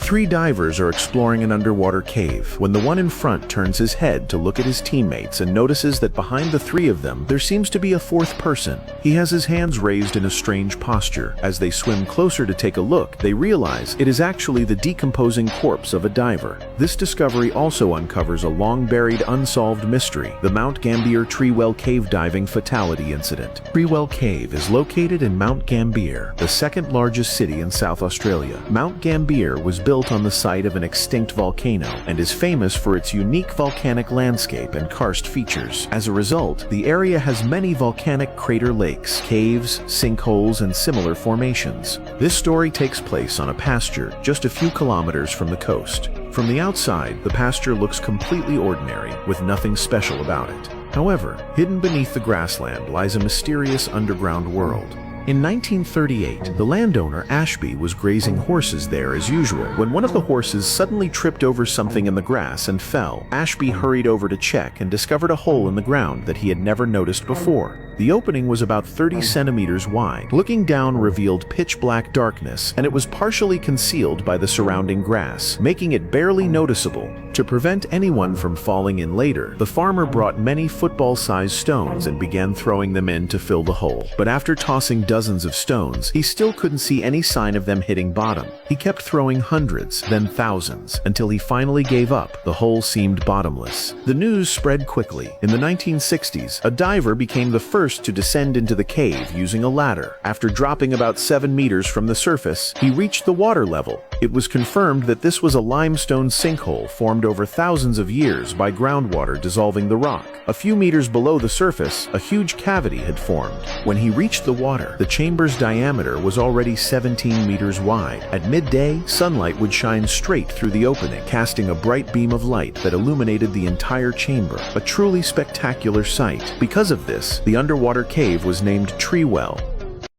Three divers are exploring an underwater cave when the one in front turns his head to look at his teammates and notices that behind the three of them there seems to be a fourth person. He has his hands raised in a strange posture. As they swim closer to take a look, they realize it is actually the decomposing corpse of a diver. This discovery also uncovers a long-buried unsolved mystery, the Mount Gambier Treewell cave diving fatality incident. Treewell Cave is located in Mount Gambier, the second largest city in South Australia. Mount Gambier was built on the site of an extinct volcano and is famous for its unique volcanic landscape and karst features. As a result, the area has many volcanic crater lakes, caves, sinkholes, and similar formations. This story takes place on a pasture just a few kilometers from the coast. From the outside, the pasture looks completely ordinary, with nothing special about it. However, hidden beneath the grassland lies a mysterious underground world. In 1938, the landowner Ashby was grazing horses there as usual when one of the horses suddenly tripped over something in the grass and fell. Ashby hurried over to check and discovered a hole in the ground that he had never noticed before. The opening was about 30 centimeters wide. Looking down revealed pitch-black darkness, and it was partially concealed by the surrounding grass, making it barely noticeable. To prevent anyone from falling in later, the farmer brought many football-sized stones and began throwing them in to fill the hole. But after tossing dozens of stones, he still couldn't see any sign of them hitting bottom. He kept throwing hundreds, then thousands, until he finally gave up. The hole seemed bottomless. The news spread quickly. In the 1960s, a diver became the first to descend into the cave using a ladder. After dropping about 7 meters from the surface, he reached the water level. It was confirmed that this was a limestone sinkhole formed over thousands of years by groundwater dissolving the rock. A few meters below the surface, a huge cavity had formed. When he reached the water, the chamber's diameter was already 17 meters wide. At midday, sunlight would shine straight through the opening, casting a bright beam of light that illuminated the entire chamber, a truly spectacular sight. Because of this, the underwater cave was named Treewell.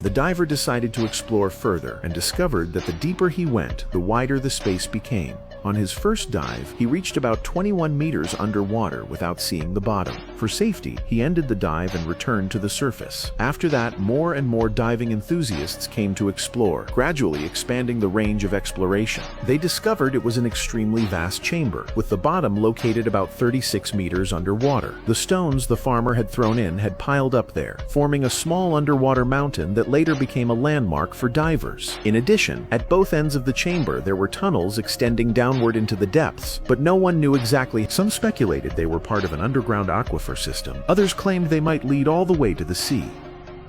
The diver decided to explore further and discovered that the deeper he went, the wider the space became. On his first dive, he reached about 21 meters underwater without seeing the bottom. For safety, he ended the dive and returned to the surface. After that, more and more diving enthusiasts came to explore, gradually expanding the range of exploration. They discovered it was an extremely vast chamber, with the bottom located about 36 meters underwater. The stones the farmer had thrown in had piled up there, forming a small underwater mountain that later became a landmark for divers. In addition, at both ends of the chamber there were tunnels extending downward into the depths, but no one knew exactly. Some speculated they were part of an underground aquifer system. Others claimed they might lead all the way to the sea.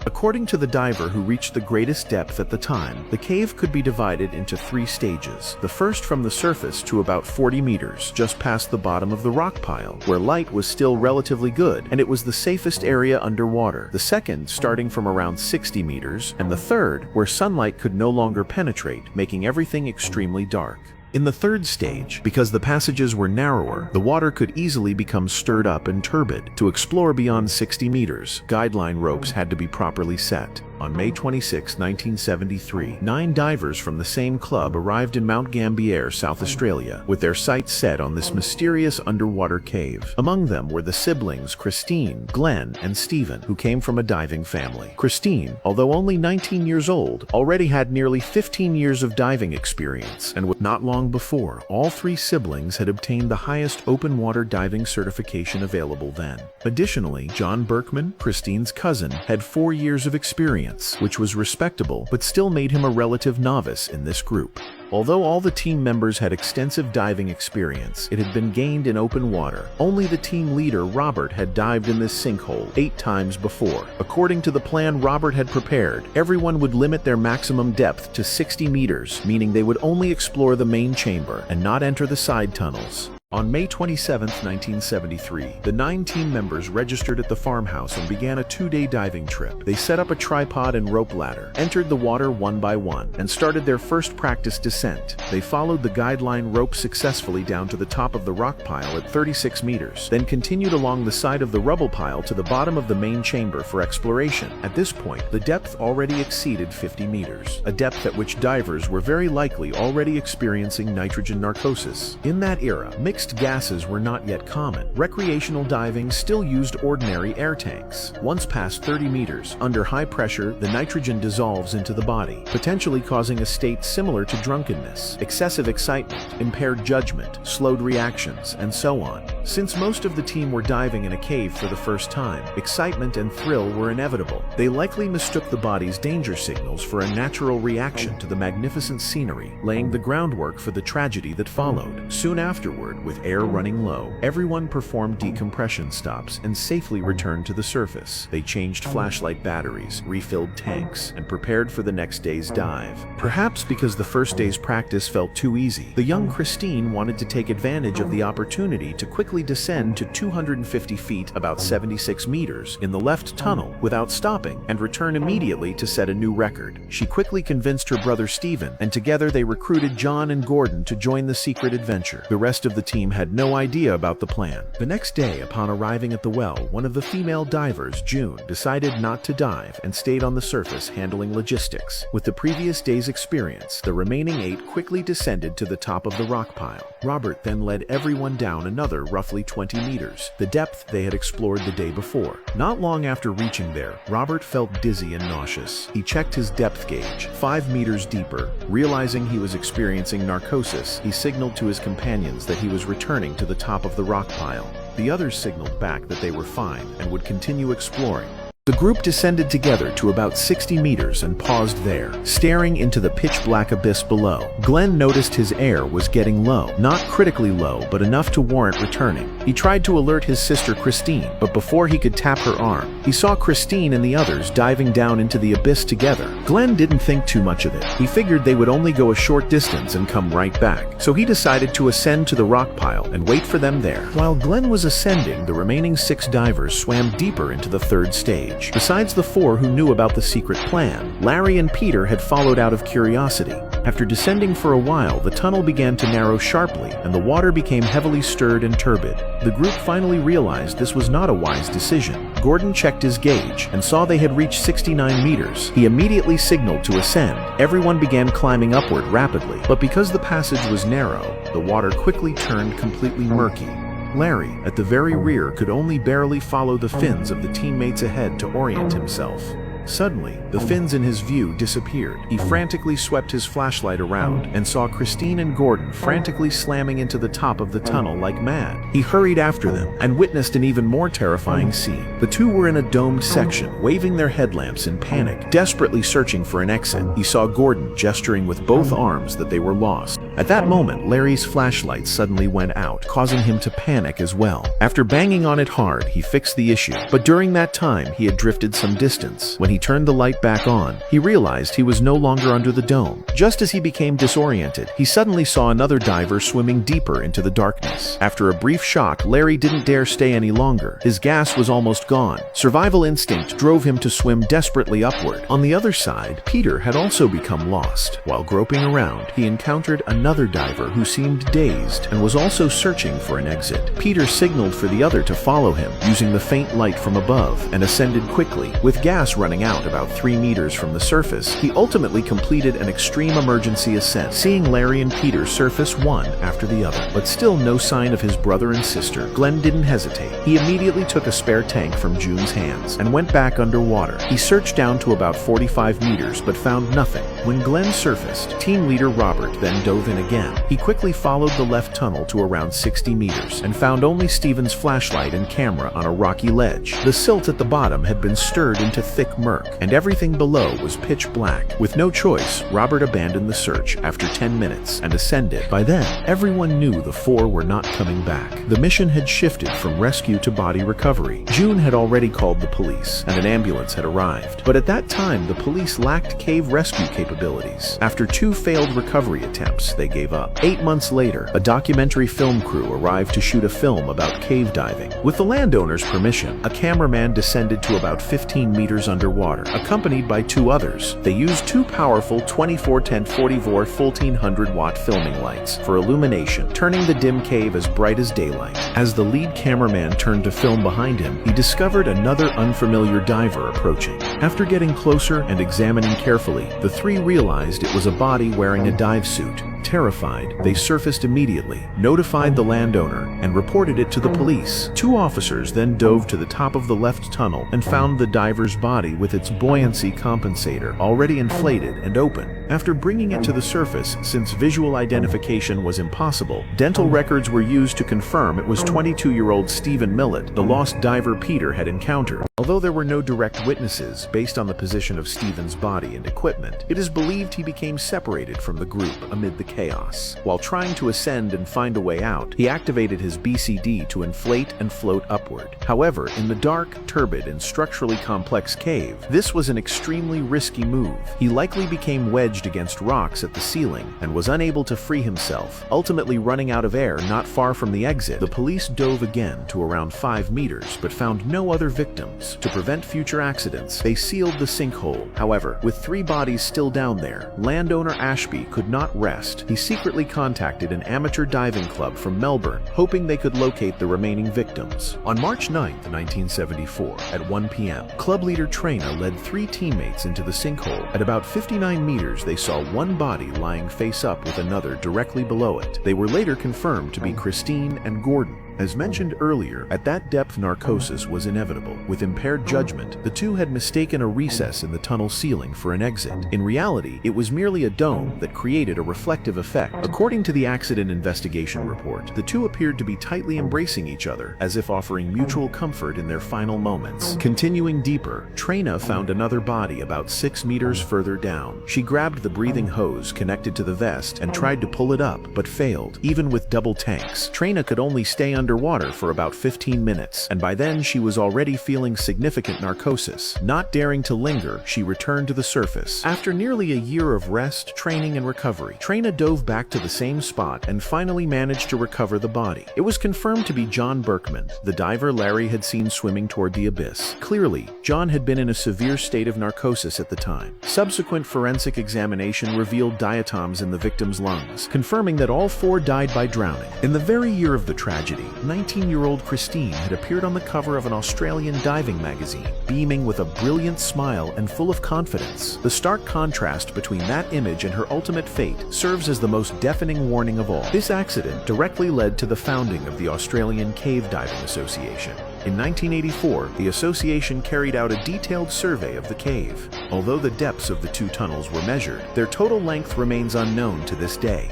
According to the diver who reached the greatest depth at the time, the cave could be divided into 3 stages. The first from the surface to about 40 meters, just past the bottom of the rock pile, where light was still relatively good, and it was the safest area underwater. The second, starting from around 60 meters, and the third, where sunlight could no longer penetrate, making everything extremely dark. In the third stage, because the passages were narrower, the water could easily become stirred up and turbid. To explore beyond 60 meters, guideline ropes had to be properly set. On May 26, 1973, 9 divers from the same club arrived in Mount Gambier, South Australia, with their sights set on this mysterious underwater cave. Among them were the siblings Christine, Glenn, and Stephen, who came from a diving family. Christine, although only 19 years old, already had nearly 15 years of diving experience, and not long before, all 3 siblings had obtained the highest open water diving certification available then. Additionally, John Berkman, Christine's cousin, had 4 years of experience, which was respectable, but still made him a relative novice in this group. Although all the team members had extensive diving experience, it had been gained in open water. Only the team leader, Robert, had dived in this sinkhole 8 times before. According to the plan Robert had prepared, everyone would limit their maximum depth to 60 meters, meaning they would only explore the main chamber and not enter the side tunnels. On May 27, 1973, the 9 team members registered at the farmhouse and began a 2-day diving trip. They set up a tripod and rope ladder, entered the water one by one, and started their first practice descent. They followed the guideline rope successfully down to the top of the rock pile at 36 meters, then continued along the side of the rubble pile to the bottom of the main chamber for exploration. At this point, the depth already exceeded 50 meters, a depth at which divers were very likely already experiencing nitrogen narcosis. In that era, mixed mixed gases were not yet common. Recreational diving still used ordinary air tanks. Once past 30 meters, under high pressure, the nitrogen dissolves into the body, potentially causing a state similar to drunkenness, excessive excitement, impaired judgment, slowed reactions, and so on. Since most of the team were diving in a cave for the first time, excitement and thrill were inevitable. They likely mistook the body's danger signals for a natural reaction to the magnificent scenery, laying the groundwork for the tragedy that followed. Soon afterward, with air running low, everyone performed decompression stops and safely returned to the surface. They changed flashlight batteries, refilled tanks, and prepared for the next day's dive. Perhaps because the first day's practice felt too easy, the young Christine wanted to take advantage of the opportunity to quickly descend to 250 feet, about 76 meters, in the left tunnel without stopping, and return immediately to set a new record. She quickly convinced her brother Stephen, and together they recruited John and Gordon to join the secret adventure. The rest of the team had no idea about the plan. The next day, upon arriving at the well, one of the female divers, June, decided not to dive and stayed on the surface handling logistics. With the previous day's experience, the remaining 8 quickly descended to the top of the rock pile. Robert then led everyone down another roughly 20 meters, the depth they had explored the day before. Not long after reaching there, Robert felt dizzy and nauseous. He checked his depth gauge, 5 meters deeper. Realizing he was experiencing narcosis, he signaled to his companions that he was returning to the top of the rock pile. The others signaled back that they were fine and would continue exploring. The group descended together to about 60 meters and paused there, staring into the pitch-black abyss below. Glenn noticed his air was getting low, not critically low, but enough to warrant returning. He tried to alert his sister Christine, but before he could tap her arm, he saw Christine and the others diving down into the abyss together. Glenn didn't think too much of it. He figured they would only go a short distance and come right back, so he decided to ascend to the rock pile and wait for them there. While Glenn was ascending, the remaining 6 divers swam deeper into the 3rd stage. Besides the 4 who knew about the secret plan, Larry and Peter had followed out of curiosity. After descending for a while, the tunnel began to narrow sharply, and the water became heavily stirred and turbid. The group finally realized this was not a wise decision. Gordon checked his gauge and saw they had reached 69 meters. He immediately signaled to ascend. Everyone began climbing upward rapidly, but because the passage was narrow, the water quickly turned completely murky. Larry, at the very rear, could only barely follow the fins of the teammates ahead to orient himself. Suddenly, the fins in his view disappeared. He frantically swept his flashlight around and saw Christine and Gordon frantically slamming into the top of the tunnel like mad. He hurried after them and witnessed an even more terrifying scene. The 2 were in a domed section, waving their headlamps in panic, desperately searching for an exit. He saw Gordon gesturing with both arms that they were lost. At that moment, Larry's flashlight suddenly went out, causing him to panic as well. After banging on it hard, he fixed the issue, but during that time, he had drifted some distance. When he turned the light back on, he realized he was no longer under the dome. Just as he became disoriented, he suddenly saw another diver swimming deeper into the darkness. After a brief shock, Larry didn't dare stay any longer. His gas was almost gone. Survival instinct drove him to swim desperately upward. On the other side, Peter had also become lost. While groping around, he encountered another diver who seemed dazed and was also searching for an exit. Peter signaled for the other to follow him, using the faint light from above, and ascended quickly. With gas running out about 3 meters from the surface, he ultimately completed an extreme emergency ascent, seeing Larry and Peter surface one after the other. But still no sign of his brother and sister. Glenn didn't hesitate. He immediately took a spare tank from June's hands and went back underwater. He searched down to about 45 meters but found nothing. When Glenn surfaced, team leader Robert then dove in again. He quickly followed the left tunnel to around 60 meters and found only Stephen's flashlight and camera on a rocky ledge. The silt at the bottom had been stirred into thick murk, and everything below was pitch black. With no choice, Robert abandoned the search after 10 minutes and ascended. By then, everyone knew the 4 were not coming back. The mission had shifted from rescue to body recovery. June had already called the police, and an ambulance had arrived. But at that time, the police lacked cave rescue capabilities. After 2 failed recovery attempts, they gave up. 8 months later, a documentary film crew arrived to shoot a film about cave diving. With the landowner's permission, a cameraman descended to about 15 meters underwater, accompanied by 2 others. They used 2 powerful 24-10-44 1400-watt filming lights for illumination, turning the dim cave as bright as daylight. As the lead cameraman turned to film behind him, he discovered another unfamiliar diver approaching. After getting closer and examining carefully, the 3 realized it was a body wearing a dive suit. Terrified, they surfaced immediately, notified the landowner, and reported it to the police. 2 officers then dove to the top of the left tunnel and found the diver's body with its buoyancy compensator already inflated and open. After bringing it to the surface, since visual identification was impossible, dental records were used to confirm it was 22-year-old Stephen Millett, the lost diver Peter had encountered. Although there were no direct witnesses based on the position of Stephen's body and equipment, it is believed he became separated from the group amid the chaos. While trying to ascend and find a way out, he activated his BCD to inflate and float upward. However, in the dark, turbid, and structurally complex cave, this was an extremely risky move. He likely became wedged against rocks at the ceiling and was unable to free himself, ultimately running out of air not far from the exit. The police dove again to around 5 meters but found no other victims. To prevent future accidents, they sealed the sinkhole. However, with 3 bodies still down there, landowner Ashby could not rest. He secretly contacted an amateur diving club from Melbourne, hoping they could locate the remaining victims. On March 9, 1974, at 1 p.m., club leader Traina led 3 teammates into the sinkhole. At about 59 meters, they saw one body lying face up with another directly below it. They were later confirmed to be Christine and Gordon. As mentioned earlier, at that depth narcosis was inevitable. With impaired judgment, the 2 had mistaken a recess in the tunnel ceiling for an exit. In reality, it was merely a dome that created a reflective effect. According to the accident investigation report, the 2 appeared to be tightly embracing each other, as if offering mutual comfort in their final moments. Continuing deeper, Traina found another body about 6 meters further down. She grabbed the breathing hose connected to the vest and tried to pull it up, but failed. Even with double tanks, Traina could only stay underwater for about 15 minutes, and by then she was already feeling significant narcosis. Not daring to linger, she returned to the surface. After nearly a year of rest, training, and recovery, Traina dove back to the same spot and finally managed to recover the body. It was confirmed to be John Berkman, the diver Larry had seen swimming toward the abyss. Clearly, John had been in a severe state of narcosis at the time. Subsequent forensic examination revealed diatoms in the victim's lungs, confirming that all 4 died by drowning. In the very year of the tragedy, 19-year-old Christine had appeared on the cover of an Australian diving magazine, beaming with a brilliant smile and full of confidence. The stark contrast between that image and her ultimate fate serves as the most deafening warning of all. This accident directly led to the founding of the Australian Cave Diving Association. In 1984, the association carried out a detailed survey of the cave. Although the depths of the 2 tunnels were measured, their total length remains unknown to this day.